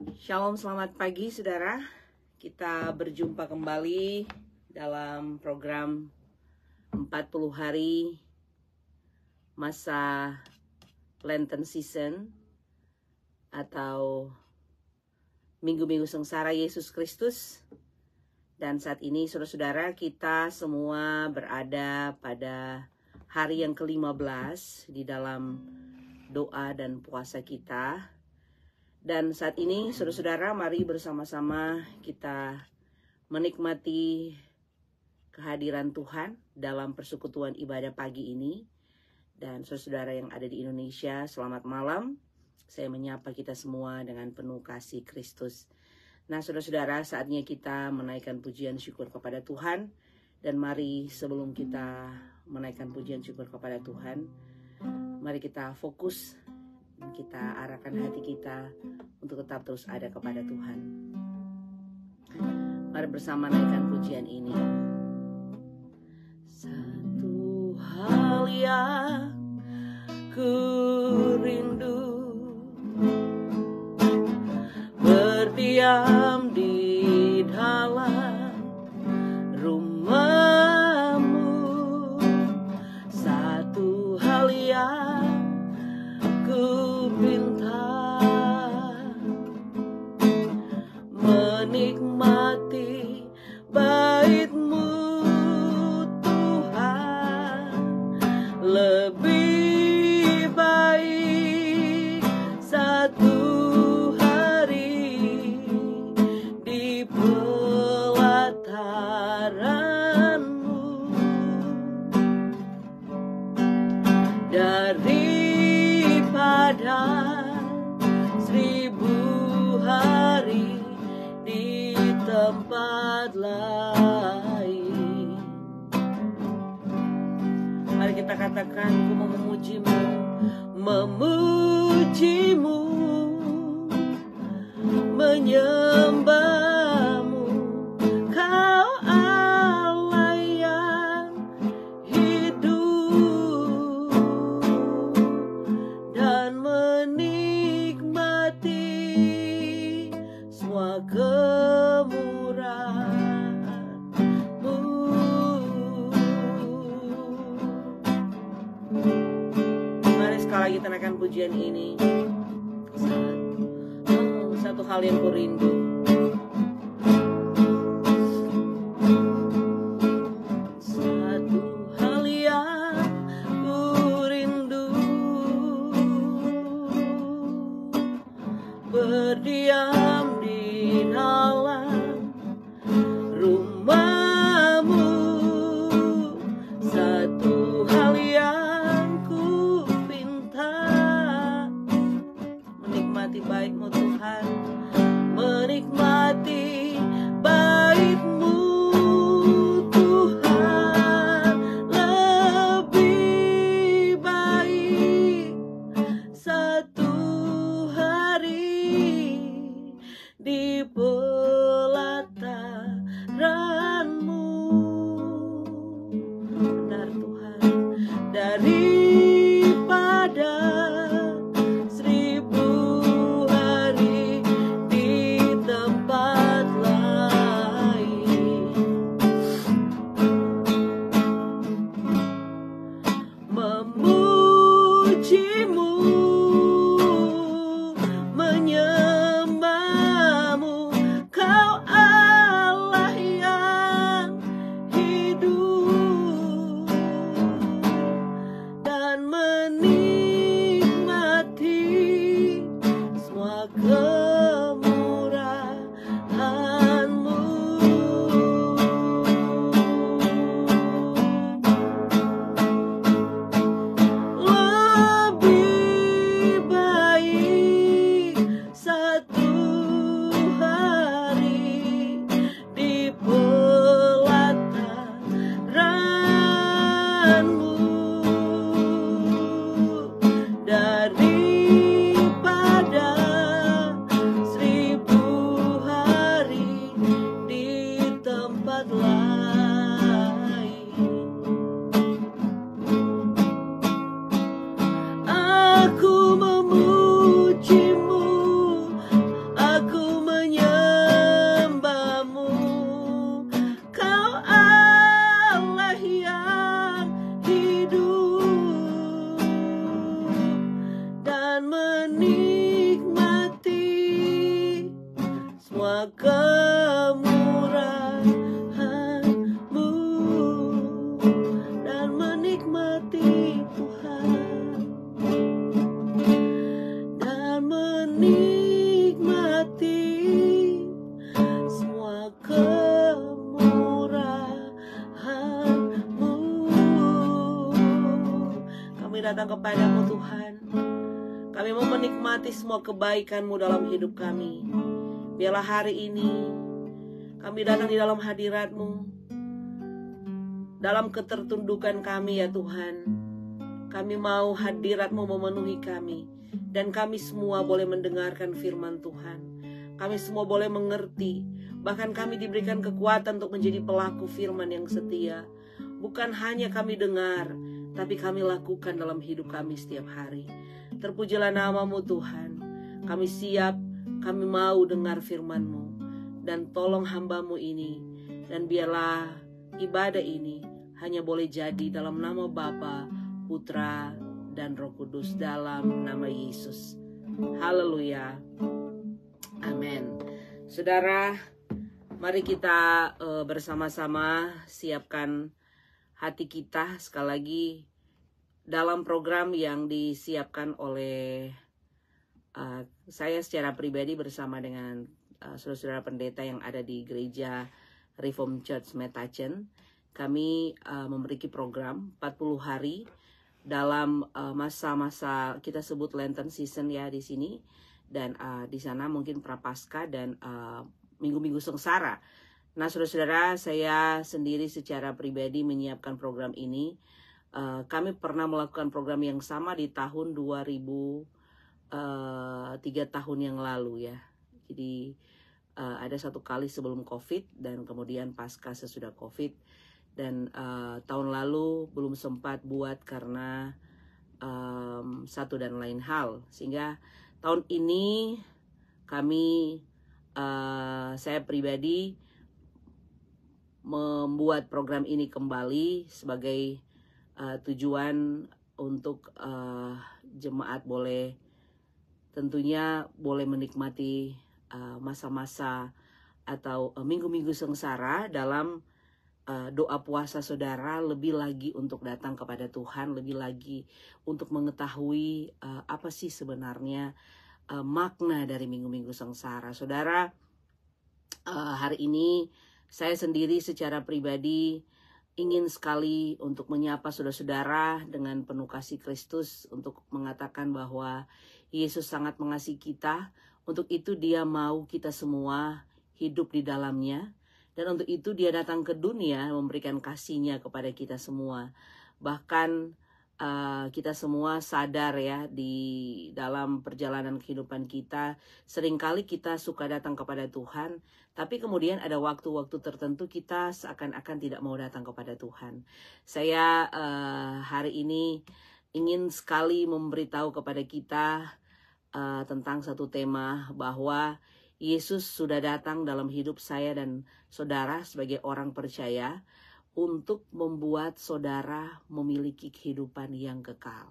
Shalom, selamat pagi saudara. Kita berjumpa kembali dalam program 40 hari masa Lenten Season atau Minggu-Minggu Sengsara Yesus Kristus. Dan saat ini saudara-saudara, kita semua berada pada hari yang ke-15 di dalam doa dan puasa kita. Dan saat ini saudara-saudara, mari bersama-sama kita menikmati kehadiran Tuhan dalam persekutuan ibadah pagi ini. Dan saudara-saudara yang ada di Indonesia, selamat malam. Saya menyapa kita semua dengan penuh kasih Kristus. Nah saudara-saudara, saatnya kita menaikkan pujian syukur kepada Tuhan. Dan mari sebelum kita menaikkan pujian syukur kepada Tuhan, mari kita fokus, kita arahkan hati kita untuk tetap terus ada kepada Tuhan. Mari bersama naikkan pujian ini. Satu hal yang ku rindu, berdiam di dalam rumah-Mu. Satu hal yang ku pinta, menikmati bait-Mu Tuhan. Lebih baik satu hari di pelataran-Mu daripada 1000 hari di tempat lain. Mari kita katakan, ku mau memuji-Mu, memuji-Mu, menyembah-Mu. Kau Allah yang hidup dan menikmati semua kemurahan-Mu. Mari sekali lagi tenakan pujian ini. Satu hal yang ku rindu, satu hal yang ku rindu, berdiam di dalam rumah-Mu. Satu hal yang ku pinta, menikmati bait-Mu Tuhan, menikmati bait-Mu Tuhan. Lebih baik satu hari di pelataran-Mu. Benar Tuhan, daripada 1000 hari di tempat lain. Memuji-Mu, menyembah-Mu. menikmati semua kemurahan-Mu, dan menikmati Tuhan, dan menikmati semua kemurahan-Mu. Kami datang kepadamu Tuhan, kami mau menikmati semua kebaikan-Mu dalam hidup kami. Biarlah hari ini kami datang di dalam hadirat-Mu, dalam ketertundukan kami ya Tuhan. Kami mau hadirat-Mu memenuhi kami, dan kami semua boleh mendengarkan firman Tuhan. Kami semua boleh mengerti, bahkan kami diberikan kekuatan untuk menjadi pelaku firman yang setia. Bukan hanya kami dengar, tapi kami lakukan dalam hidup kami setiap hari. Terpujilah nama-Mu Tuhan. Kami siap, kami mau dengar firman-Mu. Dan tolong hamba-Mu ini, dan biarlah ibadah ini hanya boleh jadi dalam nama Bapa, Putra, dan Roh Kudus, dalam nama Yesus. Haleluya. Amin. Saudara, mari kita bersama-sama siapkan hati kita sekali lagi dalam program yang disiapkan oleh saya secara pribadi bersama dengan saudara-saudara pendeta yang ada di gereja Reformed Church Mettachen. Kami memiliki program 40 hari dalam masa-masa kita sebut Lenten season ya di sini, dan di sana mungkin Prapaskah dan minggu-minggu sengsara. Nah, saudara-saudara, saya sendiri secara pribadi menyiapkan program ini. Kami pernah melakukan program yang sama di tahun 3 tahun yang lalu ya. Jadi ada satu kali sebelum COVID dan kemudian pasca sesudah COVID. Dan tahun lalu belum sempat buat karena satu dan lain hal. Sehingga tahun ini kami, saya pribadi membuat program ini kembali sebagai tujuan untuk jemaat boleh tentunya boleh menikmati masa-masa atau minggu-minggu sengsara dalam doa puasa saudara, lebih lagi untuk datang kepada Tuhan, lebih lagi untuk mengetahui apa sih sebenarnya makna dari minggu-minggu sengsara. Saudara, hari ini saya sendiri secara pribadi ingin sekali untuk menyapa saudara-saudara dengan penuh kasih Kristus, untuk mengatakan bahwa Yesus sangat mengasihi kita. Untuk itu Dia mau kita semua hidup di dalamnya. Dan untuk itu Dia datang ke dunia memberikan kasih-Nya kepada kita semua. Bahkan kita semua sadar ya, di dalam perjalanan kehidupan kita seringkali kita suka datang kepada Tuhan, tapi kemudian ada waktu-waktu tertentu kita seakan-akan tidak mau datang kepada Tuhan. Saya hari ini ingin sekali memberitahu kepada kita tentang satu tema, bahwa Yesus sudah datang dalam hidup saya dan saudara sebagai orang percaya untuk membuat saudara memiliki kehidupan yang kekal.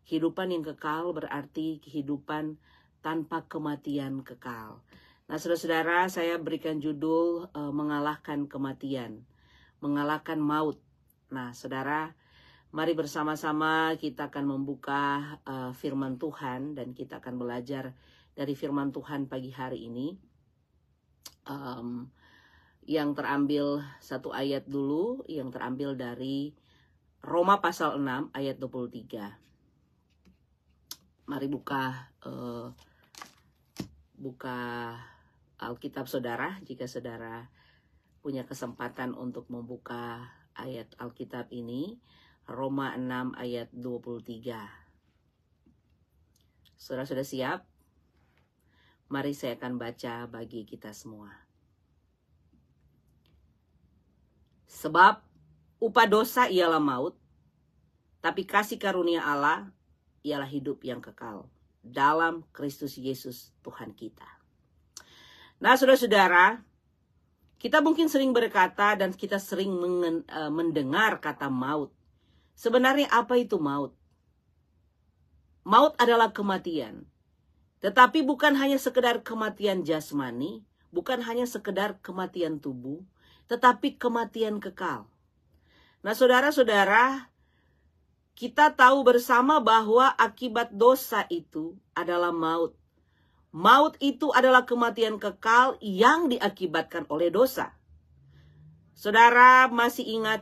Kehidupan yang kekal berarti kehidupan tanpa kematian kekal. Nah, saudara-saudara, saya berikan judul mengalahkan kematian, mengalahkan maut. Nah, saudara, mari bersama-sama kita akan membuka firman Tuhan, dan kita akan belajar dari firman Tuhan pagi hari ini. Yang terambil satu ayat dulu, yang terambil dari Roma pasal 6 ayat 23. Mari buka Alkitab saudara, jika saudara punya kesempatan untuk membuka ayat Alkitab ini. Roma 6 ayat 23. Saudara sudah siap? Mari saya akan baca bagi kita semua. Sebab upah dosa ialah maut, tapi kasih karunia Allah ialah hidup yang kekal dalam Kristus Yesus Tuhan kita. Nah, saudara-saudara, kita mungkin sering berkata dan kita sering mendengar kata maut. Sebenarnya apa itu maut? Maut adalah kematian. Tetapi bukan hanya sekedar kematian jasmani, bukan hanya sekedar kematian tubuh, tetapi kematian kekal. Nah, saudara-saudara, kita tahu bersama bahwa akibat dosa itu adalah maut. Maut itu adalah kematian kekal yang diakibatkan oleh dosa. Saudara masih ingat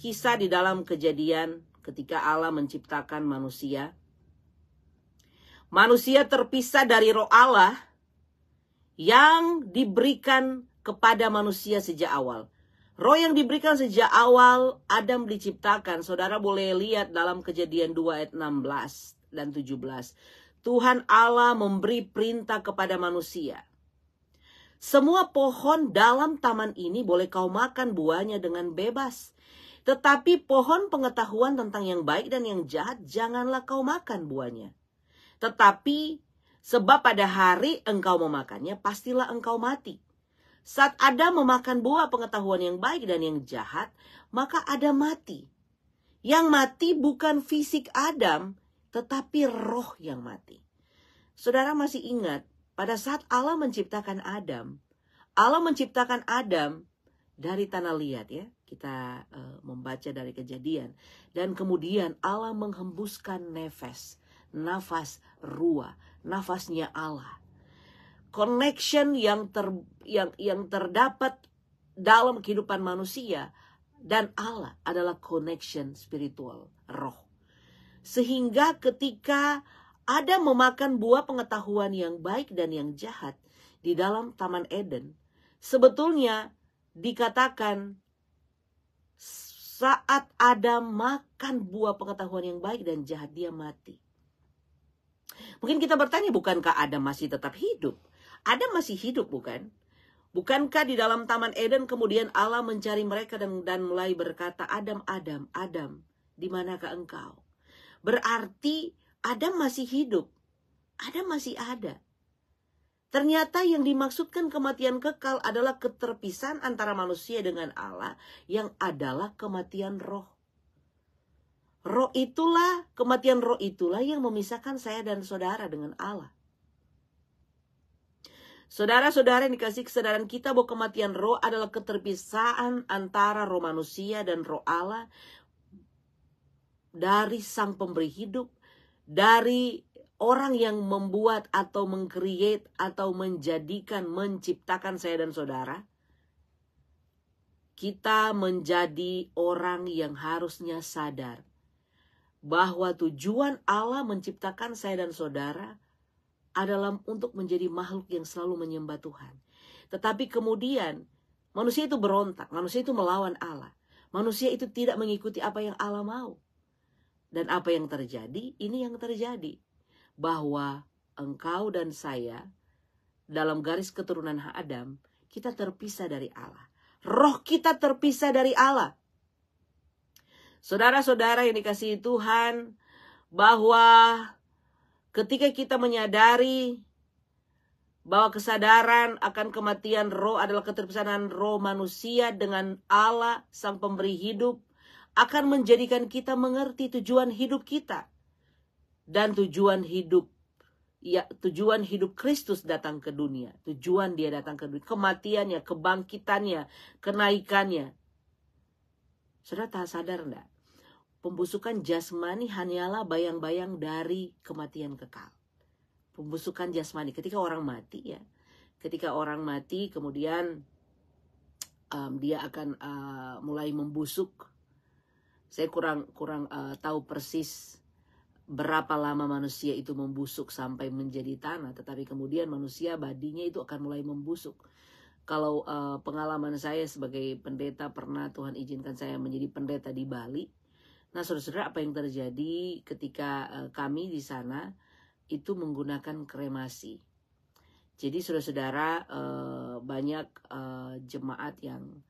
kisah di dalam Kejadian ketika Allah menciptakan manusia? Manusia terpisah dari roh Allah yang diberikan kepada manusia sejak awal. Roh yang diberikan sejak awal Adam diciptakan. Saudara boleh lihat dalam Kejadian 2 ayat 16 dan 17. Tuhan Allah memberi perintah kepada manusia. Semua pohon dalam taman ini boleh kau makan buahnya dengan bebas. Tetapi pohon pengetahuan tentang yang baik dan yang jahat janganlah kau makan buahnya. Tetapi sebab pada hari engkau memakannya, pastilah engkau mati. Saat Adam memakan buah pengetahuan yang baik dan yang jahat, maka Adam mati. Yang mati bukan fisik Adam, tetapi roh yang mati. Saudara masih ingat, pada saat Allah menciptakan Adam dari tanah liat ya. Kita membaca dari Kejadian. Dan kemudian Allah menghembuskan nafas ruah, nafasnya Allah. Connection yang terdapat dalam kehidupan manusia dan Allah adalah connection spiritual, roh. Sehingga ketika Adam memakan buah pengetahuan yang baik dan yang jahat di dalam Taman Eden, sebetulnya dikatakan saat Adam makan buah pengetahuan yang baik dan jahat, dia mati. Mungkin kita bertanya, bukankah Adam masih tetap hidup? Adam masih hidup, bukan? Bukankah di dalam Taman Eden kemudian Allah mencari mereka dan mulai berkata, Adam, Adam, Adam, di manakah engkau? Berarti Adam masih hidup. Adam masih ada. Ternyata yang dimaksudkan kematian kekal adalah keterpisahan antara manusia dengan Allah yang adalah kematian roh. Kematian roh itulah yang memisahkan saya dan saudara dengan Allah. Saudara-saudara yang dikasih kesadaran kita bahwa kematian roh adalah keterpisahan antara roh manusia dan roh Allah dari sang pemberi hidup, dari orang yang membuat atau meng-create atau menciptakan saya dan saudara. Kita menjadi orang yang harusnya sadar bahwa tujuan Allah menciptakan saya dan saudara adalah untuk menjadi makhluk yang selalu menyembah Tuhan. Tetapi kemudian manusia itu berontak, manusia itu melawan Allah. Manusia itu tidak mengikuti apa yang Allah mau. Dan apa yang terjadi? Ini yang terjadi. Bahwa engkau dan saya dalam garis keturunan Adam, kita terpisah dari Allah. Roh kita terpisah dari Allah. Saudara-saudara yang dikasihi Tuhan, bahwa ketika kita menyadari bahwa kesadaran akan kematian roh adalah keterpisahan roh manusia dengan Allah, sang pemberi hidup, akan menjadikan kita mengerti tujuan hidup kita. Dan tujuan hidup Kristus datang ke dunia. Tujuan dia datang ke dunia. Kematiannya, kebangkitannya, kenaikannya. Saudara tak sadar enggak? Pembusukan jasmani hanyalah bayang-bayang dari kematian kekal. Pembusukan jasmani ketika orang mati ya. Ketika orang mati kemudian dia akan mulai membusuk. Saya kurang tahu persis berapa lama manusia itu membusuk sampai menjadi tanah. Tetapi kemudian manusia badinya itu akan mulai membusuk. Kalau pengalaman saya sebagai pendeta, pernah Tuhan izinkan saya menjadi pendeta di Bali. Nah saudara-saudara, apa yang terjadi ketika kami di sana itu menggunakan kremasi. Jadi saudara-saudara, banyak jemaat yang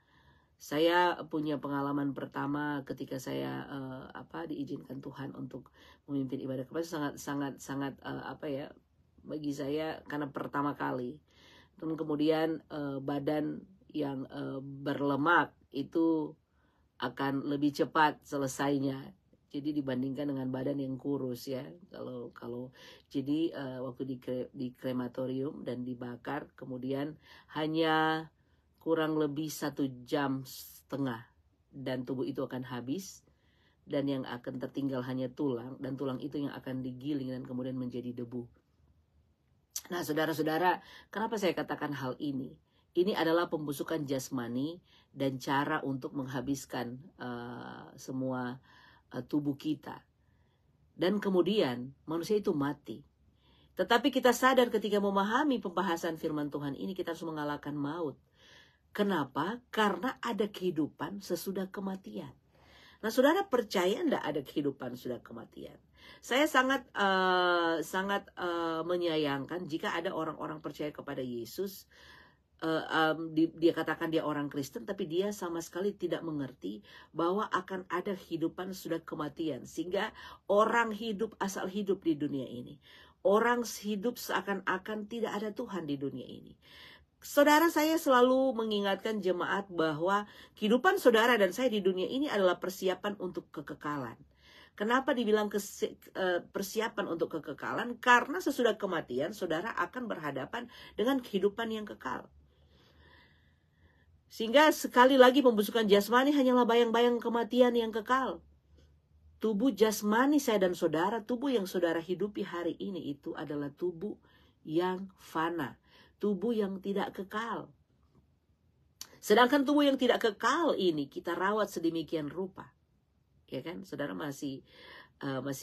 saya punya pengalaman pertama ketika saya diizinkan Tuhan untuk memimpin ibadah kremasi, sangat bagi saya karena pertama kali. Dan kemudian badan yang berlemak itu akan lebih cepat selesainya. Jadi dibandingkan dengan badan yang kurus ya. Kalau jadi waktu di krematorium dan dibakar, kemudian hanya kurang lebih 1,5 jam dan tubuh itu akan habis, dan yang akan tertinggal hanya tulang, dan tulang itu yang akan digiling dan kemudian menjadi debu. Nah, saudara-saudara, kenapa saya katakan hal ini? Ini adalah pembusukan jasmani dan cara untuk menghabiskan semua tubuh kita. Dan kemudian manusia itu mati. Tetapi kita sadar ketika memahami pembahasan firman Tuhan ini, kita harus mengalahkan maut. Kenapa? Karena ada kehidupan sesudah kematian. Nah, saudara percaya enggak ada kehidupan sudah kematian? Saya sangat menyayangkan jika ada orang-orang percaya kepada Yesus, dia katakan dia orang Kristen, tapi dia sama sekali tidak mengerti bahwa akan ada kehidupan sudah kematian. Sehingga orang hidup asal hidup di dunia ini. Orang hidup seakan-akan tidak ada Tuhan di dunia ini. Saudara, saya selalu mengingatkan jemaat bahwa kehidupan saudara dan saya di dunia ini adalah persiapan untuk kekekalan. Kenapa dibilang persiapan untuk kekekalan? Karena sesudah kematian, saudara akan berhadapan dengan kehidupan yang kekal. Sehingga sekali lagi pembusukan jasmani hanyalah bayang-bayang kematian yang kekal. Tubuh jasmani saya dan saudara, tubuh yang saudara hidupi hari ini itu adalah tubuh yang fana. Tubuh yang tidak kekal. Sedangkan tubuh yang tidak kekal ini kita rawat sedemikian rupa. Ya kan? Saudara masih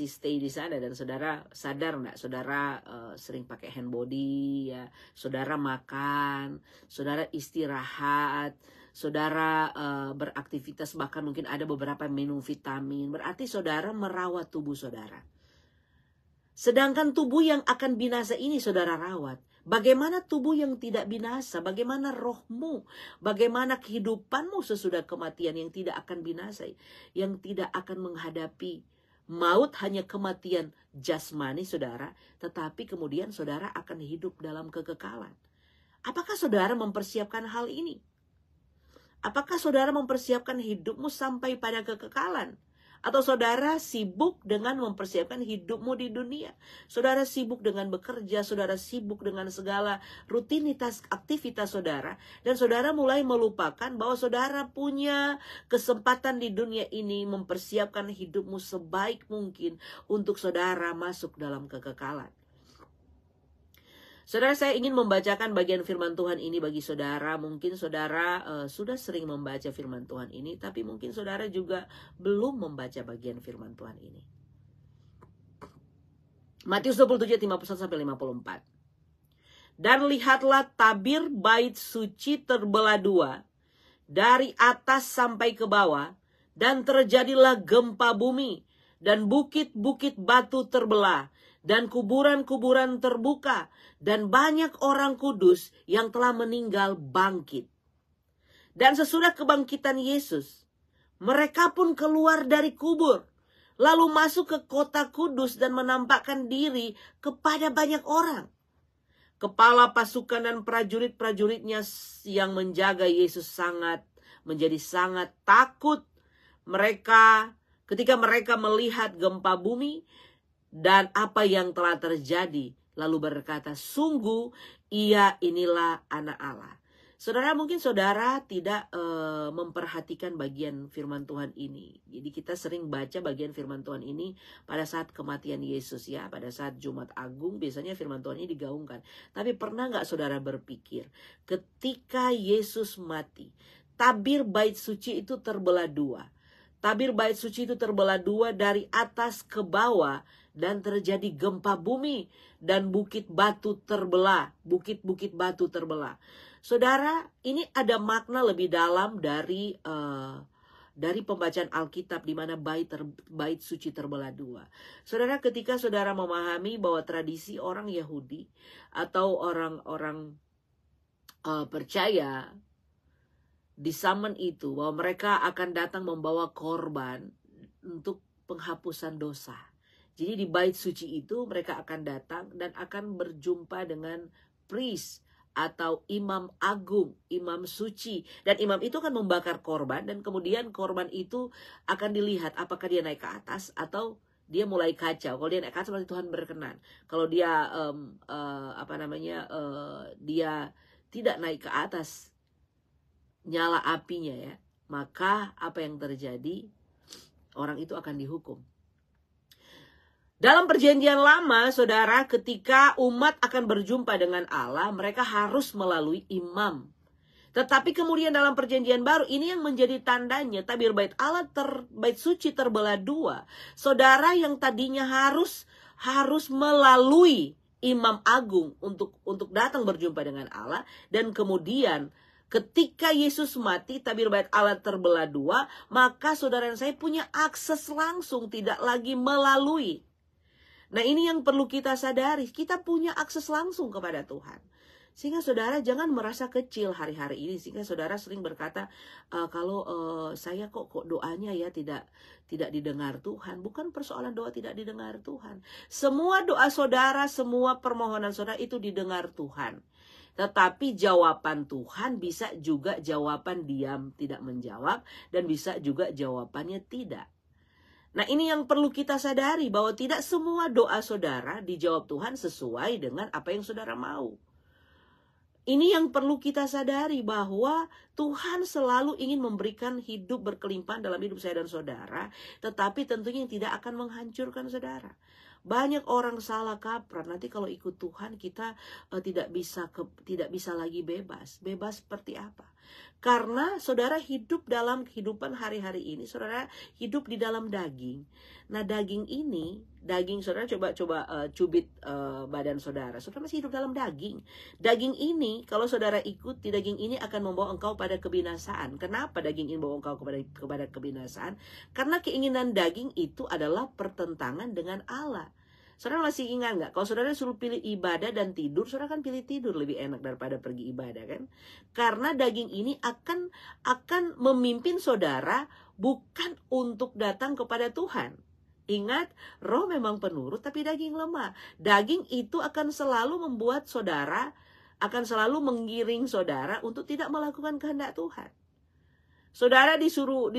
stay di sana, dan saudara sadar enggak? Saudara sering pakai hand body ya. Saudara makan, saudara istirahat, saudara beraktivitas, bahkan mungkin ada beberapa minum vitamin. Berarti saudara merawat tubuh saudara. Sedangkan tubuh yang akan binasa ini saudara rawat. Bagaimana tubuh yang tidak binasa? Bagaimana rohmu? Bagaimana kehidupanmu sesudah kematian yang tidak akan binasa? Yang tidak akan menghadapi maut, hanya kematian jasmani saudara. Tetapi kemudian saudara akan hidup dalam kekekalan. Apakah saudara mempersiapkan hal ini? Apakah saudara mempersiapkan hidupmu sampai pada kekekalan? Atau saudara sibuk dengan mempersiapkan hidupmu di dunia? Saudara sibuk dengan bekerja, saudara sibuk dengan segala rutinitas aktivitas saudara, dan saudara mulai melupakan bahwa saudara punya kesempatan di dunia ini mempersiapkan hidupmu sebaik mungkin untuk saudara masuk dalam kekekalan. Saudara, saya ingin membacakan bagian firman Tuhan ini bagi saudara. Mungkin saudara sudah sering membaca firman Tuhan ini, tapi mungkin saudara juga belum membaca bagian firman Tuhan ini. Matius 27, 51-54. Dan lihatlah tabir bait suci terbelah dua, dari atas sampai ke bawah, dan terjadilah gempa bumi, dan bukit-bukit batu terbelah, dan kuburan-kuburan terbuka, dan banyak orang kudus yang telah meninggal bangkit. Dan sesudah kebangkitan Yesus, mereka pun keluar dari kubur, lalu masuk ke kota kudus dan menampakkan diri kepada banyak orang. Kepala pasukan dan prajurit-prajuritnya yang menjaga Yesus menjadi sangat takut ketika mereka melihat gempa bumi dan apa yang telah terjadi, lalu berkata, sungguh ia inilah anak Allah. Saudara, mungkin saudara tidak memperhatikan bagian firman Tuhan ini. Jadi kita sering baca bagian firman Tuhan ini pada saat kematian Yesus ya. Pada saat Jumat Agung biasanya firman Tuhan ini digaungkan. Tapi pernah gak saudara berpikir, ketika Yesus mati, tabir bait suci itu terbelah dua. Tabir bait suci itu terbelah dua dari atas ke bawah, dan terjadi gempa bumi, dan bukit-bukit batu terbelah. Saudara, ini ada makna lebih dalam dari pembacaan Alkitab di mana bait suci terbelah dua. Saudara, ketika saudara memahami bahwa tradisi orang Yahudi atau orang-orang percaya di zaman itu bahwa mereka akan datang membawa korban untuk penghapusan dosa. Jadi di bait suci itu mereka akan datang dan akan berjumpa dengan priest atau imam agung, imam suci. Dan imam itu akan membakar korban, dan kemudian korban itu akan dilihat apakah dia naik ke atas atau dia mulai kacau. Kalau dia naik ke atas berarti Tuhan berkenan. Kalau dia dia tidak naik ke atas nyala apinya ya, maka apa yang terjadi? Orang itu akan dihukum. Dalam perjanjian lama, saudara, ketika umat akan berjumpa dengan Allah, mereka harus melalui imam. Tetapi kemudian dalam perjanjian baru, ini yang menjadi tandanya, tabir bait Allah, bait suci terbelah dua. Saudara yang tadinya harus melalui imam agung untuk datang berjumpa dengan Allah, dan kemudian ketika Yesus mati, tabir bait Allah terbelah dua, maka saudara dan saya punya akses langsung, tidak lagi melalui. Nah, ini yang perlu kita sadari, kita punya akses langsung kepada Tuhan. Sehingga saudara jangan merasa kecil hari-hari ini. Sehingga saudara sering berkata, kalau saya kok doanya ya tidak didengar Tuhan. Bukan persoalan doa tidak didengar Tuhan. Semua doa saudara, semua permohonan saudara itu didengar Tuhan. Tetapi jawaban Tuhan bisa juga jawaban diam, tidak menjawab. Dan bisa juga jawabannya tidak. Nah, ini yang perlu kita sadari, bahwa tidak semua doa saudara dijawab Tuhan sesuai dengan apa yang saudara mau. Ini yang perlu kita sadari, bahwa Tuhan selalu ingin memberikan hidup berkelimpahan dalam hidup saya dan saudara, tetapi tentunya yang tidak akan menghancurkan saudara. Banyak orang salah kaprah, nanti kalau ikut Tuhan kita tidak bisa lagi bebas. Bebas seperti apa? Karena saudara hidup dalam kehidupan hari-hari ini, saudara hidup di dalam daging. Nah, daging saudara coba cubit badan saudara. Saudara masih hidup dalam daging. Daging ini kalau saudara ikuti, daging ini akan membawa engkau pada kebinasaan. Kenapa daging ini membawa engkau kepada kebinasaan? Karena keinginan daging itu adalah pertentangan dengan Allah. Saudara masih ingat nggak? Kalau saudara suruh pilih ibadah dan tidur, saudara kan pilih tidur, lebih enak daripada pergi ibadah kan? Karena daging ini akan memimpin saudara bukan untuk datang kepada Tuhan. Ingat, roh memang penurut tapi daging lemah. Daging itu akan selalu membuat saudara, akan selalu menggiring saudara untuk tidak melakukan kehendak Tuhan. Saudara disuruh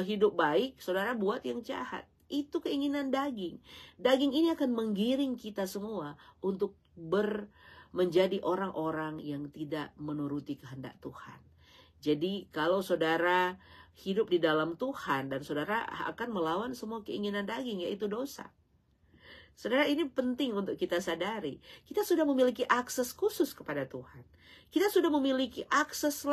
hidup baik, saudara buat yang jahat. Itu keinginan daging. Daging ini akan menggiring kita semua untuk menjadi orang-orang yang tidak menuruti kehendak Tuhan. Jadi kalau saudara hidup di dalam Tuhan dan saudara akan melawan semua keinginan daging, yaitu dosa. Saudara, ini penting untuk kita sadari. Kita sudah memiliki akses khusus kepada Tuhan. Kita sudah memiliki akses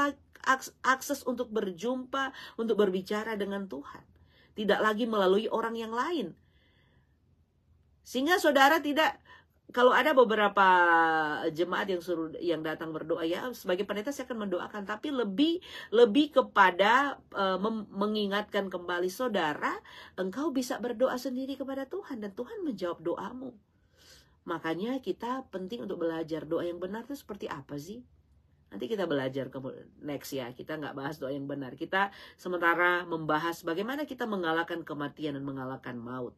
untuk berjumpa, untuk berbicara dengan Tuhan. Tidak lagi melalui orang yang lain. Sehingga saudara tidak, kalau ada beberapa jemaat yang datang berdoa, ya sebagai pendeta saya akan mendoakan, tapi lebih kepada mengingatkan kembali saudara, engkau bisa berdoa sendiri kepada Tuhan dan Tuhan menjawab doamu. Makanya kita penting untuk belajar doa yang benar itu seperti apa sih? Nanti kita belajar next ya, kita nggak bahas doa yang benar. Kita sementara membahas bagaimana kita mengalahkan kematian dan mengalahkan maut.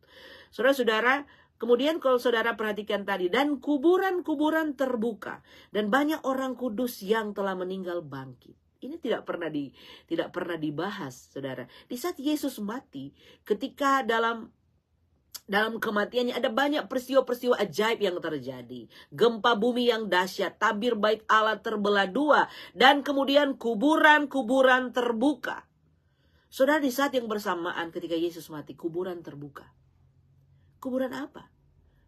Saudara-saudara, kemudian kalau saudara perhatikan tadi, dan kuburan-kuburan terbuka, dan banyak orang kudus yang telah meninggal bangkit. Ini tidak pernah dibahas, saudara. Di saat Yesus mati, ketika dalam kematiannya ada banyak peristiwa-peristiwa ajaib yang terjadi. Gempa bumi yang dahsyat, tabir bait Allah terbelah dua, dan kemudian kuburan-kuburan terbuka. Saudara, di saat yang bersamaan ketika Yesus mati, kuburan terbuka. Kuburan apa?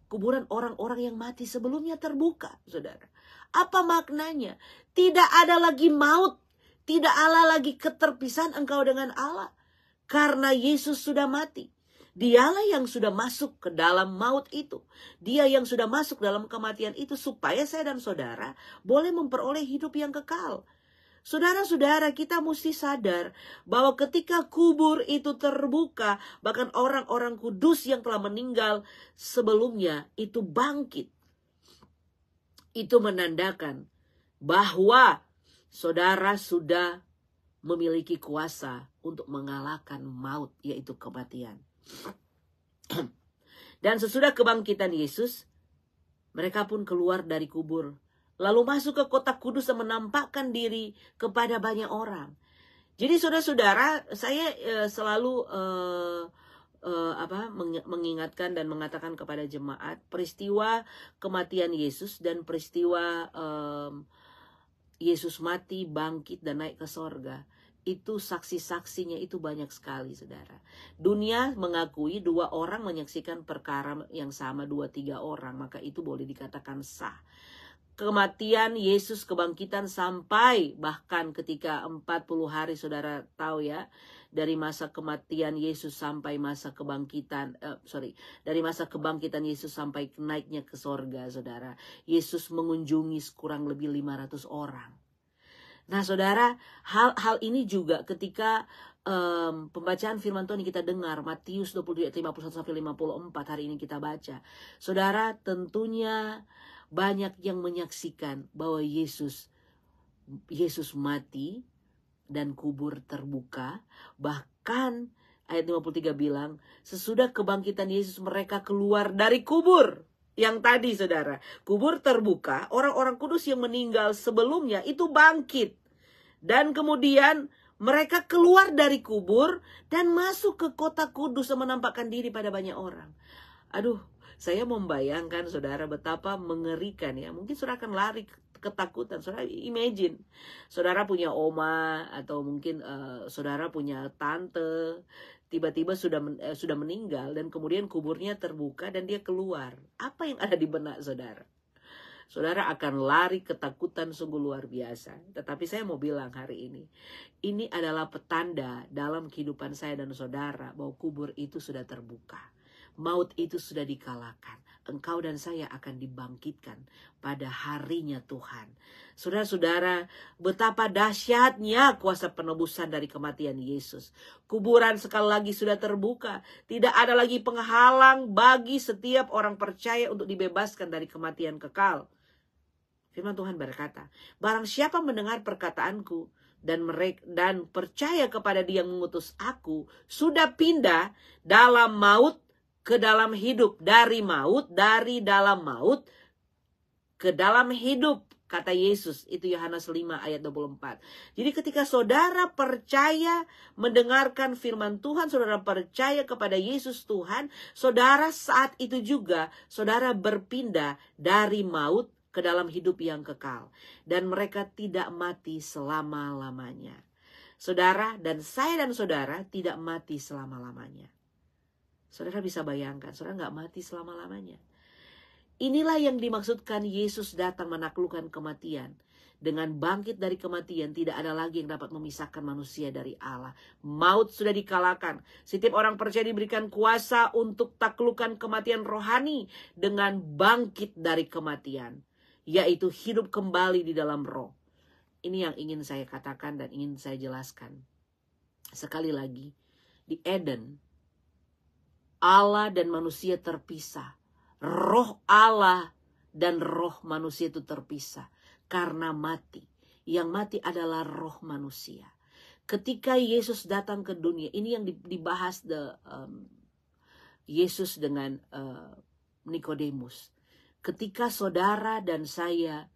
Kuburan orang-orang yang mati sebelumnya terbuka, saudara. Apa maknanya? Tidak ada lagi maut, tidak ada lagi keterpisahan engkau dengan Allah, karena Yesus sudah mati. Dialah yang sudah masuk ke dalam maut itu. Dia yang sudah masuk dalam kematian itu supaya saya dan saudara boleh memperoleh hidup yang kekal. Saudara-saudara, kita mesti sadar bahwa ketika kubur itu terbuka, bahkan orang-orang kudus yang telah meninggal sebelumnya itu bangkit. Itu menandakan bahwa saudara sudah memiliki kuasa untuk mengalahkan maut, yaitu kematian. Dan sesudah kebangkitan Yesus, mereka pun keluar dari kubur lalu masuk ke kota kudus dan menampakkan diri kepada banyak orang. Jadi saudara-saudara, saya selalu mengingatkan dan mengatakan kepada jemaat, peristiwa kematian Yesus dan peristiwa Yesus mati, bangkit, dan naik ke sorga, itu saksi-saksinya itu banyak sekali, saudara. Dunia mengakui 2 orang menyaksikan perkara yang sama, 2-3 orang, maka itu boleh dikatakan sah. Kematian Yesus, kebangkitan, sampai bahkan ketika 40 hari, saudara tahu ya, dari masa kematian Yesus sampai masa kebangkitan, dari masa kebangkitan Yesus sampai naiknya ke sorga, saudara, Yesus mengunjungi kurang lebih 500 orang. Nah, saudara, hal ini juga ketika pembacaan firman Tuhan yang kita dengar, Matius 22 ayat 51-54 hari ini kita baca. Saudara, tentunya banyak yang menyaksikan bahwa Yesus mati dan kubur terbuka. Bahkan ayat 53 bilang, sesudah kebangkitan Yesus mereka keluar dari kubur. Yang tadi, saudara, kubur terbuka, orang-orang kudus yang meninggal sebelumnya itu bangkit. Dan kemudian mereka keluar dari kubur dan masuk ke kota kudus dan menampakkan diri pada banyak orang. Aduh, saya membayangkan, saudara, betapa mengerikan ya. Mungkin saudara akan lari ketakutan. Saudara imagine, saudara punya oma atau mungkin saudara punya tante, tiba-tiba sudah meninggal dan kemudian kuburnya terbuka dan dia keluar. Apa yang ada di benak saudara? Saudara akan lari ketakutan sungguh luar biasa. Tetapi saya mau bilang hari ini adalah petanda dalam kehidupan saya dan saudara bahwa kubur itu sudah terbuka. Maut itu sudah dikalahkan. Engkau dan saya akan dibangkitkan pada harinya Tuhan. Saudara-saudara, betapa dahsyatnya kuasa penebusan dari kematian Yesus. Kuburan sekali lagi sudah terbuka. Tidak ada lagi penghalang bagi setiap orang percaya untuk dibebaskan dari kematian kekal. Firman Tuhan berkata, barang siapa mendengar perkataanku dan percaya kepada Dia yang mengutus aku, sudah pindah dalam maut ke dalam hidup, dari dalam maut ke dalam hidup, kata Yesus. Itu Yohanes 5 ayat 24. Jadi ketika saudara percaya mendengarkan firman Tuhan, saudara percaya kepada Yesus Tuhan, saudara saat itu juga saudara berpindah dari maut ke dalam hidup yang kekal. Dan mereka tidak mati selama-lamanya. Saudara dan saya dan saudara tidak mati selama-lamanya. Saudara bisa bayangkan, saudara nggak mati selama-lamanya. Inilah yang dimaksudkan Yesus datang menaklukkan kematian. Dengan bangkit dari kematian, tidak ada lagi yang dapat memisahkan manusia dari Allah. Maut sudah dikalahkan. Setiap orang percaya diberikan kuasa untuk taklukkan kematian rohani dengan bangkit dari kematian, yaitu hidup kembali di dalam roh. Ini yang ingin saya katakan dan ingin saya jelaskan. Sekali lagi, di Eden, Allah dan manusia terpisah. Roh Allah dan roh manusia itu terpisah karena mati. Yang mati adalah roh manusia. Ketika Yesus datang ke dunia, ini yang dibahas Yesus dengan Nikodemus. Ketika saudara dan saya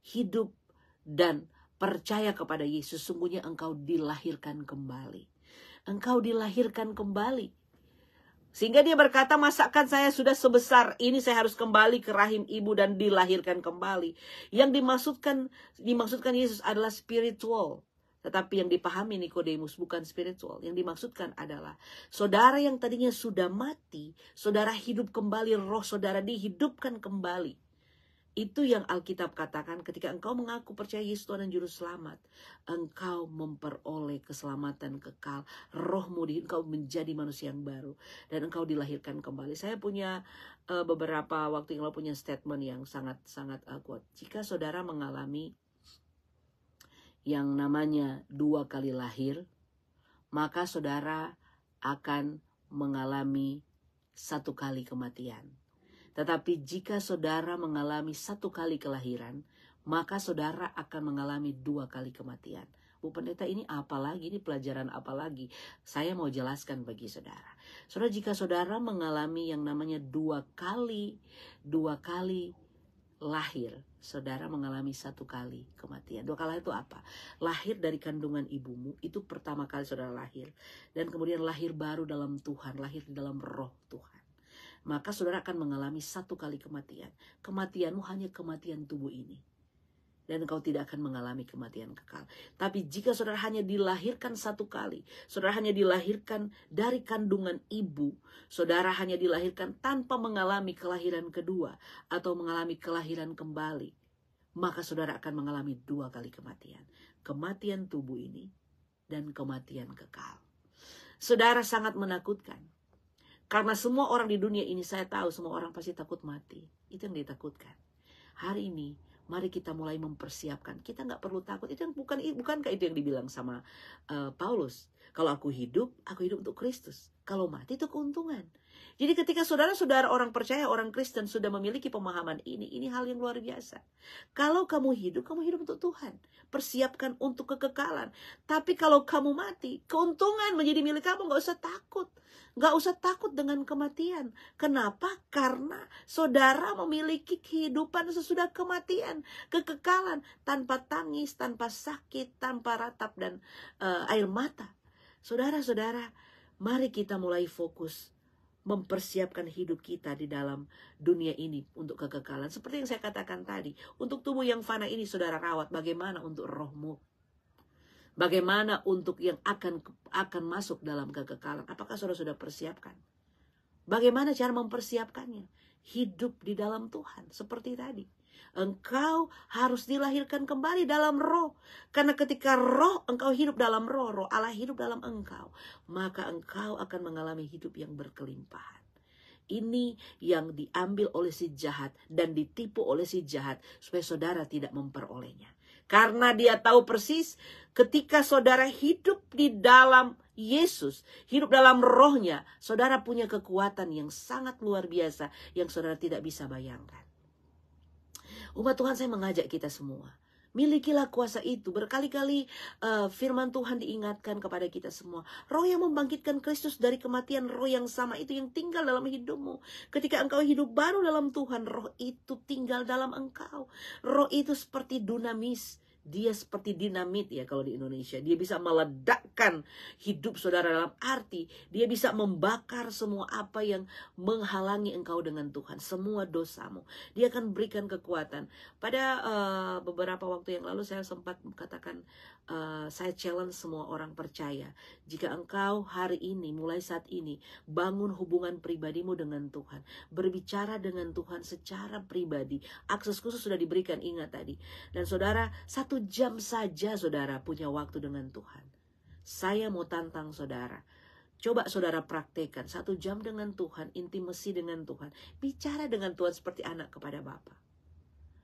hidup dan percaya kepada Yesus, sungguhnya engkau dilahirkan kembali. Engkau dilahirkan kembali. Sehingga dia berkata, masakan saya sudah sebesar ini, saya harus kembali ke rahim ibu dan dilahirkan kembali. Yang dimaksudkan Yesus adalah spiritual. Tetapi yang dipahami Nikodemus bukan spiritual. Yang dimaksudkan adalah saudara yang tadinya sudah mati, saudara hidup kembali, roh saudara dihidupkan kembali. Itu yang Alkitab katakan, ketika engkau mengaku percaya Yesus Tuhan dan Juru Selamat, engkau memperoleh keselamatan kekal. Rohmu, engkau menjadi manusia yang baru. Dan engkau dilahirkan kembali. Saya punya beberapa waktu yang lalu punya statement yang sangat-sangat kuat. Jika saudara mengalami yang namanya 2 kali lahir, maka saudara akan mengalami 1 kali kematian. Tetapi jika saudara mengalami 1 kali kelahiran, maka saudara akan mengalami 2 kali kematian. Bu Pendeta, ini apa lagi? Ini pelajaran apa lagi? Saya mau jelaskan bagi saudara. Saudara, jika saudara mengalami yang namanya 2 kali lahir, saudara mengalami satu kali kematian. Dua kali itu apa? Lahir dari kandungan ibumu, itu pertama kali saudara lahir. Dan kemudian lahir baru dalam Tuhan, lahir di dalam roh Tuhan. Maka saudara akan mengalami satu kali kematian. Kematianmu hanya kematian tubuh ini. Dan engkau tidak akan mengalami kematian kekal. Tapi jika saudara hanya dilahirkan satu kali, saudara hanya dilahirkan dari kandungan ibu, saudara hanya dilahirkan tanpa mengalami kelahiran kedua atau mengalami kelahiran kembali, maka saudara akan mengalami dua kali kematian. Kematian tubuh ini dan kematian kekal. Saudara, sangat menakutkan. Karena semua orang di dunia ini, saya tahu semua orang pasti takut mati. Itu yang ditakutkan. Hari ini, mari kita mulai mempersiapkan. Kita nggak perlu takut. Itu yang bukankah itu yang dibilang sama Paulus? Kalau aku hidup untuk Kristus. Kalau mati itu keuntungan. Jadi ketika saudara-saudara orang percaya, orang Kristen sudah memiliki pemahaman ini hal yang luar biasa. Kalau kamu hidup untuk Tuhan. Persiapkan untuk kekekalan. Tapi kalau kamu mati, keuntungan menjadi milik kamu. Nggak usah takut. Nggak usah takut dengan kematian. Kenapa? Karena saudara memiliki kehidupan sesudah kematian. Kekekalan. Tanpa tangis, tanpa sakit, tanpa ratap dan air mata. Saudara-saudara, mari kita mulai fokus mempersiapkan hidup kita di dalam dunia ini untuk kekekalan. Seperti yang saya katakan tadi, untuk tubuh yang fana ini saudara rawat, bagaimana untuk rohmu? Bagaimana untuk yang akan masuk dalam kekekalan? Apakah saudara sudah persiapkan? Bagaimana cara mempersiapkannya? Hidup di dalam Tuhan, seperti tadi. Engkau harus dilahirkan kembali dalam roh. Karena ketika engkau hidup dalam roh Allah hidup dalam engkau, maka engkau akan mengalami hidup yang berkelimpahan. Ini yang diambil oleh si jahat dan ditipu oleh si jahat supaya saudara tidak memperolehnya. Karena dia tahu persis ketika saudara hidup di dalam Yesus, hidup dalam rohnya, saudara punya kekuatan yang sangat luar biasa yang saudara tidak bisa bayangkan. Umat Tuhan, saya mengajak kita semua, milikilah kuasa itu. Berkali-kali firman Tuhan diingatkan kepada kita semua. Roh yang membangkitkan Kristus dari kematian, roh yang sama itu yang tinggal dalam hidupmu. Ketika engkau hidup baru dalam Tuhan, roh itu tinggal dalam engkau. Roh itu seperti dunamis. Dia seperti dinamit ya kalau di Indonesia. Dia bisa meledakkan hidup saudara, dalam arti dia bisa membakar semua apa yang menghalangi engkau dengan Tuhan. Semua dosamu. Dia akan berikan kekuatan. Pada beberapa waktu yang lalu saya sempat katakan, saya challenge semua orang percaya. Jika engkau hari ini, mulai saat ini, bangun hubungan pribadimu dengan Tuhan. Berbicara dengan Tuhan secara pribadi. Akses khusus sudah diberikan, ingat tadi. Dan saudara, 1 jam saja saudara punya waktu dengan Tuhan. Saya mau tantang saudara. Coba saudara praktekkan 1 jam dengan Tuhan, intimasi dengan Tuhan. Bicara dengan Tuhan seperti anak kepada Bapa.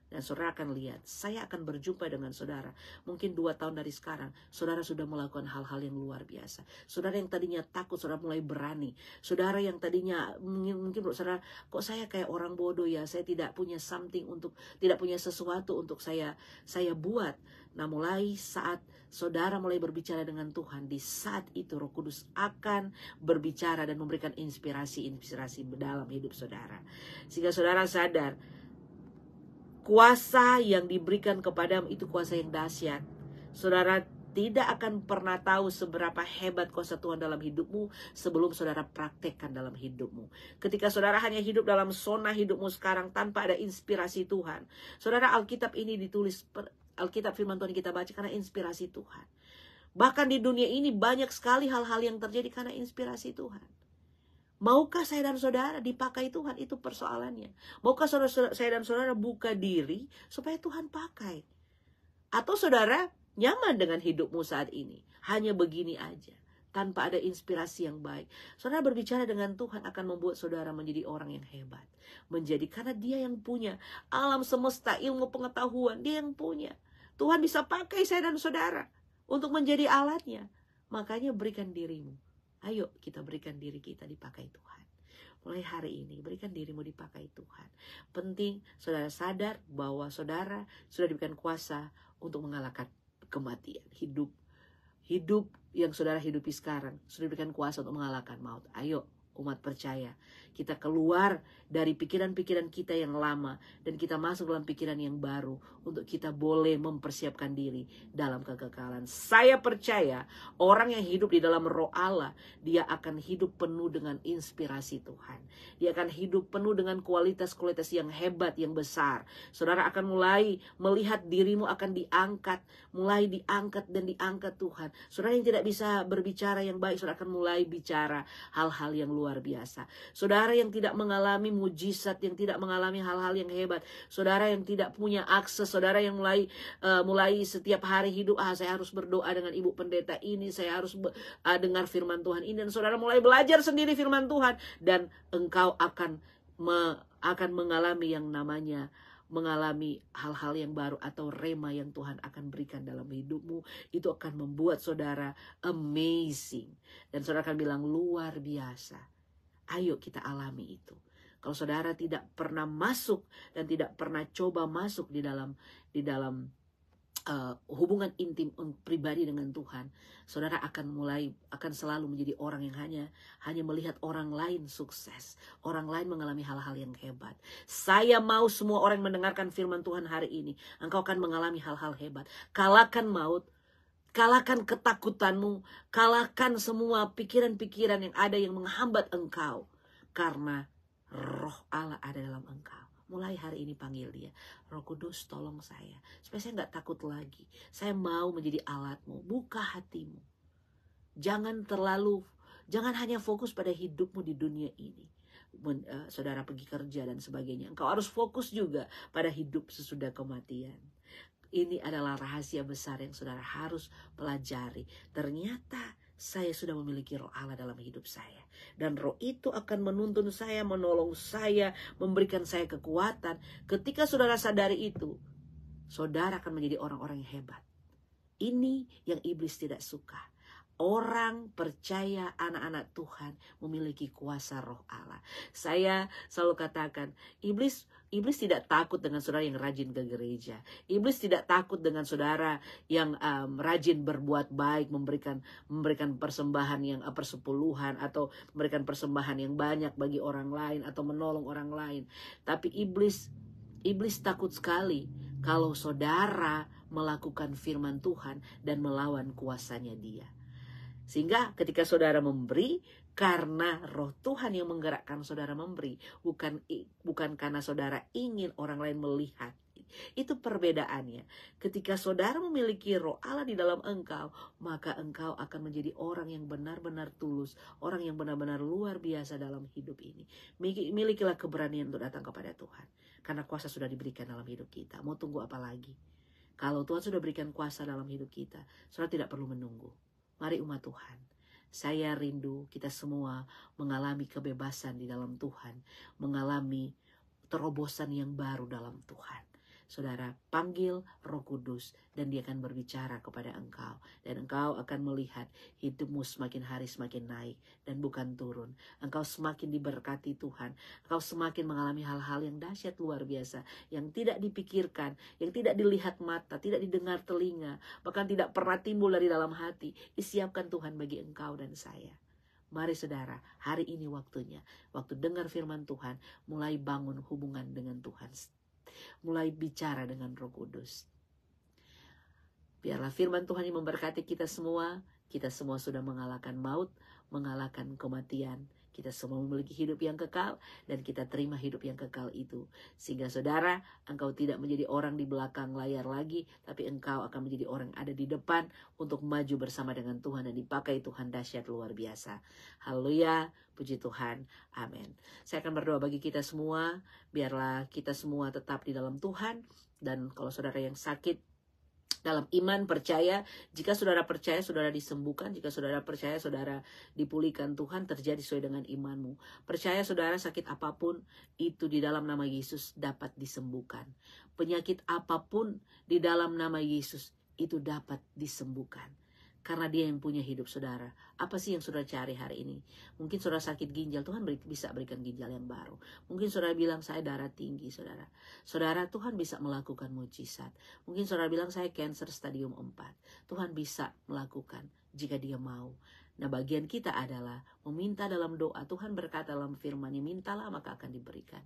Dan saudara akan lihat, saya akan berjumpa dengan saudara. Mungkin 2 tahun dari sekarang, saudara sudah melakukan hal-hal yang luar biasa. Saudara yang tadinya takut, saudara mulai berani. Saudara yang tadinya, mungkin saudara, kok saya kayak orang bodoh ya, saya tidak punya tidak punya sesuatu untuk saya buat. Nah, mulai saat saudara mulai berbicara dengan Tuhan, di saat itu Roh Kudus akan berbicara dan memberikan inspirasi dalam hidup saudara. Sehingga saudara sadar, kuasa yang diberikan kepadamu itu kuasa yang dahsyat. Saudara tidak akan pernah tahu seberapa hebat kuasa Tuhan dalam hidupmu sebelum saudara praktekkan dalam hidupmu. Ketika saudara hanya hidup dalam zona hidupmu sekarang tanpa ada inspirasi Tuhan. Saudara, Alkitab ini ditulis, Alkitab firman Tuhan kita baca karena inspirasi Tuhan. Bahkan di dunia ini banyak sekali hal-hal yang terjadi karena inspirasi Tuhan. Maukah saya dan saudara dipakai Tuhan? Itu persoalannya. Maukah saya dan saudara buka diri supaya Tuhan pakai? Atau saudara nyaman dengan hidupmu saat ini, hanya begini aja, tanpa ada inspirasi yang baik? Saudara berbicara dengan Tuhan akan membuat saudara menjadi orang yang hebat. Karena dia yang punya alam semesta, ilmu pengetahuan, dia yang punya. Tuhan bisa pakai saya dan saudara untuk menjadi alatnya. Makanya berikan dirimu. Ayo kita berikan diri kita dipakai Tuhan. Mulai hari ini berikan dirimu dipakai Tuhan. Penting saudara sadar bahwa saudara sudah diberikan kuasa untuk mengalahkan kematian. Hidup yang saudara hidupi sekarang sudah diberikan kuasa untuk mengalahkan maut. Ayo umat percaya. Kita keluar dari pikiran-pikiran kita yang lama dan kita masuk dalam pikiran yang baru untuk kita boleh mempersiapkan diri dalam kekekalan. Saya percaya orang yang hidup di dalam Roh Allah, dia akan hidup penuh dengan inspirasi Tuhan. Dia akan hidup penuh dengan kualitas-kualitas yang hebat, yang besar. Saudara akan mulai melihat dirimu akan diangkat, mulai diangkat dan diangkat Tuhan. Saudara yang tidak bisa berbicara yang baik, saudara akan mulai bicara hal-hal yang luar biasa. Saudara yang tidak mengalami mujizat, yang tidak mengalami hal-hal yang hebat, saudara yang tidak punya akses, saudara yang mulai setiap hari hidup, saya harus berdoa dengan ibu pendeta ini, saya harus dengar firman Tuhan ini, dan saudara mulai belajar sendiri firman Tuhan, dan engkau akan mengalami yang namanya mengalami hal-hal yang baru atau rema yang Tuhan akan berikan dalam hidupmu. Itu akan membuat saudara amazing, dan saudara akan bilang luar biasa. Ayo kita alami itu. Kalau saudara tidak pernah masuk dan tidak pernah coba masuk di dalam hubungan intim pribadi dengan Tuhan, saudara akan selalu menjadi orang yang hanya melihat orang lain sukses, orang lain mengalami hal-hal yang hebat. Saya mau semua orang mendengarkan firman Tuhan hari ini, engkau akan mengalami hal-hal hebat. Kalahkan maut, kalahkan ketakutanmu, kalahkan semua pikiran-pikiran yang ada yang menghambat engkau, karena Roh Allah ada dalam engkau. Mulai hari ini panggil dia, Roh Kudus tolong saya, supaya saya gak takut lagi. Saya mau menjadi alatmu. Buka hatimu. Jangan hanya fokus pada hidupmu di dunia ini. Saudara pergi kerja dan sebagainya. Engkau harus fokus juga pada hidup sesudah kematian. Ini adalah rahasia besar yang saudara harus pelajari. Ternyata saya sudah memiliki Roh Allah dalam hidup saya. Dan Roh itu akan menuntun saya, menolong saya, memberikan saya kekuatan. Ketika saudara sadari itu, saudara akan menjadi orang-orang yang hebat. Ini yang iblis tidak suka. Orang percaya, anak-anak Tuhan memiliki kuasa Roh Allah. Saya selalu katakan, iblis tidak takut dengan saudara yang rajin ke gereja. Iblis tidak takut dengan saudara yang rajin berbuat baik, memberikan persembahan yang persepuluhan, atau memberikan persembahan yang banyak bagi orang lain, atau menolong orang lain. Tapi iblis takut sekali kalau saudara melakukan firman Tuhan dan melawan kuasanya dia. Sehingga ketika saudara memberi, karena Roh Tuhan yang menggerakkan saudara memberi, bukan karena saudara ingin orang lain melihat. Itu perbedaannya. Ketika saudara memiliki Roh Allah di dalam engkau, maka engkau akan menjadi orang yang benar-benar tulus, orang yang benar-benar luar biasa dalam hidup ini. Milikilah keberanian untuk datang kepada Tuhan, karena kuasa sudah diberikan dalam hidup kita. Mau tunggu apa lagi? Kalau Tuhan sudah berikan kuasa dalam hidup kita, saudara tidak perlu menunggu. Mari umat Tuhan, saya rindu kita semua mengalami kebebasan di dalam Tuhan, mengalami terobosan yang baru dalam Tuhan. Saudara, panggil Roh Kudus dan dia akan berbicara kepada engkau. Dan engkau akan melihat hidupmu semakin hari semakin naik dan bukan turun. Engkau semakin diberkati Tuhan. Engkau semakin mengalami hal-hal yang dahsyat luar biasa, yang tidak dipikirkan, yang tidak dilihat mata, tidak didengar telinga, bahkan tidak pernah timbul dari dalam hati. Disiapkan Tuhan bagi engkau dan saya. Mari saudara, hari ini waktunya. Waktu dengar firman Tuhan, mulai bangun hubungan dengan Tuhan. Mulai bicara dengan Roh Kudus. Biarlah firman Tuhan yang memberkati kita semua. Kita semua sudah mengalahkan maut, mengalahkan kematian. Kita semua memiliki hidup yang kekal dan kita terima hidup yang kekal itu. Sehingga saudara, engkau tidak menjadi orang di belakang layar lagi, tapi engkau akan menjadi orang yang ada di depan untuk maju bersama dengan Tuhan dan dipakai Tuhan dahsyat luar biasa. Haleluya, puji Tuhan, amin. Saya akan berdoa bagi kita semua, biarlah kita semua tetap di dalam Tuhan. Dan kalau saudara yang sakit, dalam iman percaya, jika saudara percaya saudara disembuhkan, jika saudara percaya saudara dipulihkan, Tuhan terjadi sesuai dengan imanmu. Percaya saudara sakit apapun itu di dalam nama Yesus dapat disembuhkan. Penyakit apapun di dalam nama Yesus itu dapat disembuhkan. Karena dia yang punya hidup saudara. Apa sih yang saudara cari hari ini? Mungkin saudara sakit ginjal, Tuhan bisa berikan ginjal yang baru. Mungkin saudara bilang saya darah tinggi, saudara. Saudara, Tuhan bisa melakukan mujizat. Mungkin saudara bilang saya cancer stadium 4. Tuhan bisa melakukan jika dia mau. Nah, bagian kita adalah meminta dalam doa. Tuhan berkata dalam firman-Nya, mintalah maka akan diberikan.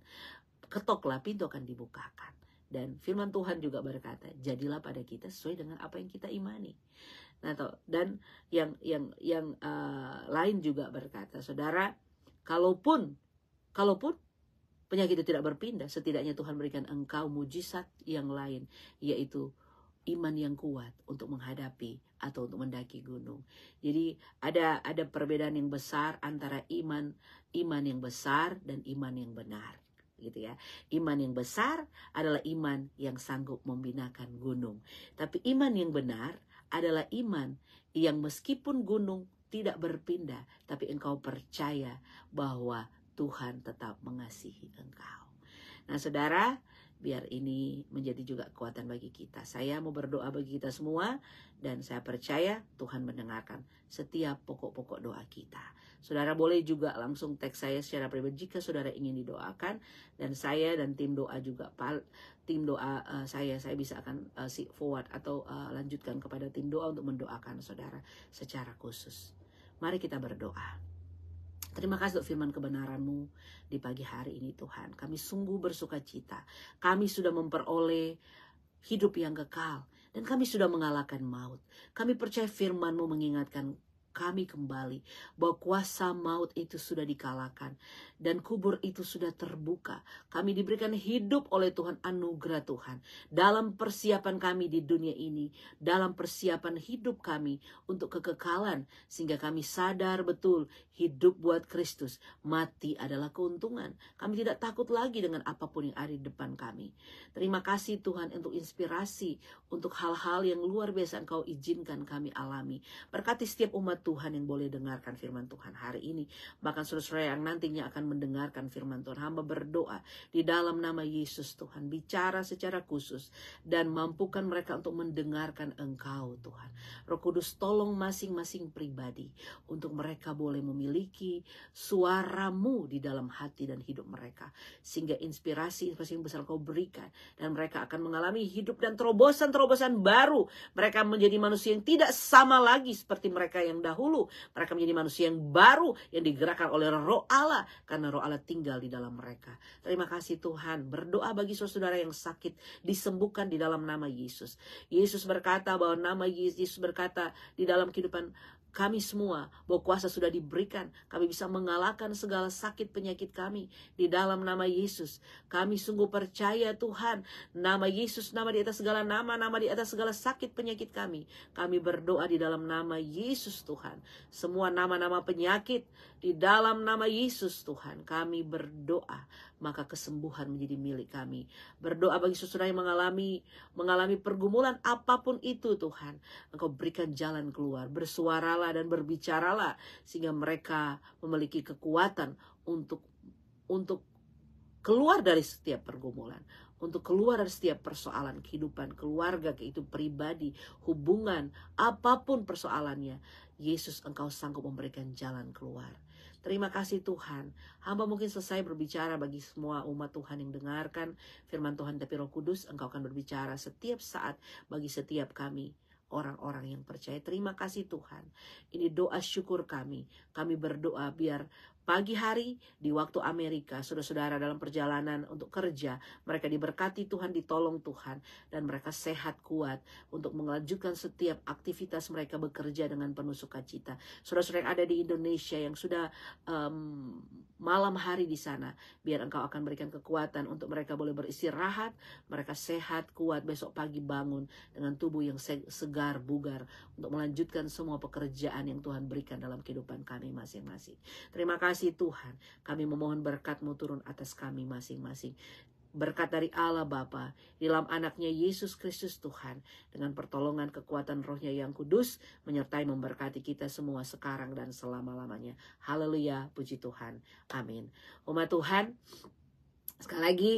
Ketoklah, pintu akan dibukakan. Dan firman Tuhan juga berkata, jadilah pada kita sesuai dengan apa yang kita imani. Nah, dan yang lain juga berkata, saudara, kalaupun penyakit itu tidak berpindah, setidaknya Tuhan berikan engkau mujizat yang lain, yaitu iman yang kuat untuk menghadapi atau untuk mendaki gunung. Jadi ada perbedaan yang besar antara iman yang besar dan iman yang benar, gitu ya. Iman yang besar adalah iman yang sanggup membinakan gunung. Tapi iman yang benar adalah iman yang meskipun gunung tidak berpindah, tapi engkau percaya bahwa Tuhan tetap mengasihi engkau. Nah, saudara, biar ini menjadi juga kekuatan bagi kita. Saya mau berdoa bagi kita semua, dan saya percaya Tuhan mendengarkan setiap pokok-pokok doa kita. Saudara boleh juga langsung teks saya secara pribadi jika saudara ingin didoakan, dan saya dan tim doa juga, saya bisa akan forward atau lanjutkan kepada tim doa untuk mendoakan saudara secara khusus. Mari kita berdoa. Terima kasih untuk firman kebenaran-Mu di pagi hari ini Tuhan. Kami sungguh bersuka cita. Kami sudah memperoleh hidup yang kekal. Dan kami sudah mengalahkan maut. Kami percaya firman-Mu mengingatkan kami kembali bahwa kuasa maut itu sudah dikalahkan. Dan kubur itu sudah terbuka. Kami diberikan hidup oleh Tuhan, anugerah Tuhan. Dalam persiapan kami di dunia ini. Dalam persiapan hidup kami untuk kekekalan. Sehingga kami sadar betul hidup buat Kristus. Mati adalah keuntungan. Kami tidak takut lagi dengan apapun yang ada di depan kami. Terima kasih Tuhan untuk inspirasi. Untuk hal-hal yang luar biasa Engkau izinkan kami alami. Berkati setiap umat Tuhan yang boleh dengarkan firman Tuhan hari ini. Bahkan saudara-saudara yang nantinya akan mendengarkan firman Tuhan. Hamba berdoa di dalam nama Yesus Tuhan. Bicara secara khusus. Dan mampukan mereka untuk mendengarkan Engkau Tuhan. Roh Kudus tolong masing-masing pribadi. Untuk mereka boleh memiliki suara-Mu di dalam hati dan hidup mereka. Sehingga inspirasi yang besar Kau berikan. Dan mereka akan mengalami hidup dan terobosan-terobosan baru. Mereka menjadi manusia yang tidak sama lagi seperti mereka yang dahulu. Mereka menjadi manusia yang baru yang digerakkan oleh Roh Allah karena Roh Allah tinggal di dalam mereka. Terima kasih Tuhan. Berdoa bagi saudara yang sakit disembuhkan di dalam nama Yesus. Yesus berkata bahwa nama Yesus berkata di dalam kehidupan kami semua bahwa kuasa sudah diberikan. Kami bisa mengalahkan segala sakit penyakit kami di dalam nama Yesus. Kami sungguh percaya Tuhan, nama Yesus, nama di atas segala nama, nama di atas segala sakit penyakit kami. Kami berdoa di dalam nama Yesus Tuhan. Semua nama-nama penyakit di dalam nama Yesus Tuhan. Kami berdoa, maka kesembuhan menjadi milik kami. Berdoa bagi saudara yang mengalami pergumulan apapun itu Tuhan. Engkau berikan jalan keluar. Bersuaralah dan berbicaralah sehingga mereka memiliki kekuatan untuk keluar dari setiap pergumulan, untuk keluar dari setiap persoalan kehidupan, keluarga, kehidupan pribadi, hubungan, apapun persoalannya. Yesus, Engkau sanggup memberikan jalan keluar. Terima kasih Tuhan. Hamba mungkin selesai berbicara bagi semua umat Tuhan yang dengarkan firman Tuhan, tapi Roh Kudus Engkau akan berbicara setiap saat bagi setiap kami, orang-orang yang percaya. Terima kasih Tuhan. Ini doa syukur kami. Kami berdoa biar pagi hari di waktu Amerika, saudara-saudara dalam perjalanan untuk kerja, mereka diberkati Tuhan, ditolong Tuhan, dan mereka sehat kuat untuk melanjutkan setiap aktivitas mereka bekerja dengan penuh sukacita. Saudara-saudara yang ada di Indonesia yang sudah malam hari di sana, biar Engkau akan berikan kekuatan untuk mereka boleh beristirahat, mereka sehat kuat, besok pagi bangun dengan tubuh yang segar, bugar, untuk melanjutkan semua pekerjaan yang Tuhan berikan dalam kehidupan kami masing-masing. Terima kasih Tuhan, kami memohon berkat-Mu turun atas kami masing-masing. Berkat dari Allah Bapa, di dalam anaknya Yesus Kristus Tuhan, dengan pertolongan kekuatan Roh-Nya yang kudus, menyertai memberkati kita semua sekarang dan selama-lamanya. Haleluya, puji Tuhan. Amin. Umat Tuhan, sekali lagi,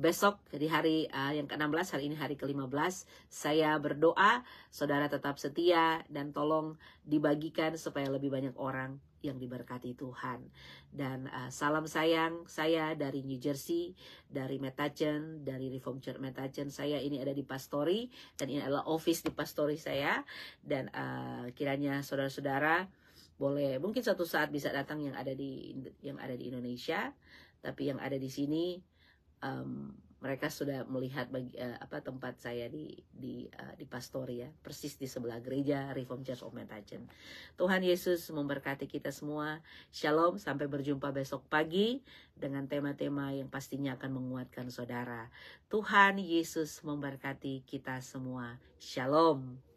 besok di hari yang ke-16, hari ini hari ke-15, saya berdoa saudara tetap setia dan tolong dibagikan supaya lebih banyak orang yang diberkati Tuhan. Dan salam sayang saya dari New Jersey, dari Metatchen, dari Reformed Church Metatchen. Saya ini ada di Pastori, dan ini adalah office di Pastori saya. Dan kiranya saudara-saudara boleh mungkin suatu saat bisa datang yang ada di Indonesia, tapi yang ada di sini mereka sudah melihat tempat saya di Pastoria, persis di sebelah gereja Reformed Church of Mettachen. Tuhan Yesus memberkati kita semua. Shalom, sampai berjumpa besok pagi dengan tema-tema yang pastinya akan menguatkan saudara. Tuhan Yesus memberkati kita semua. Shalom.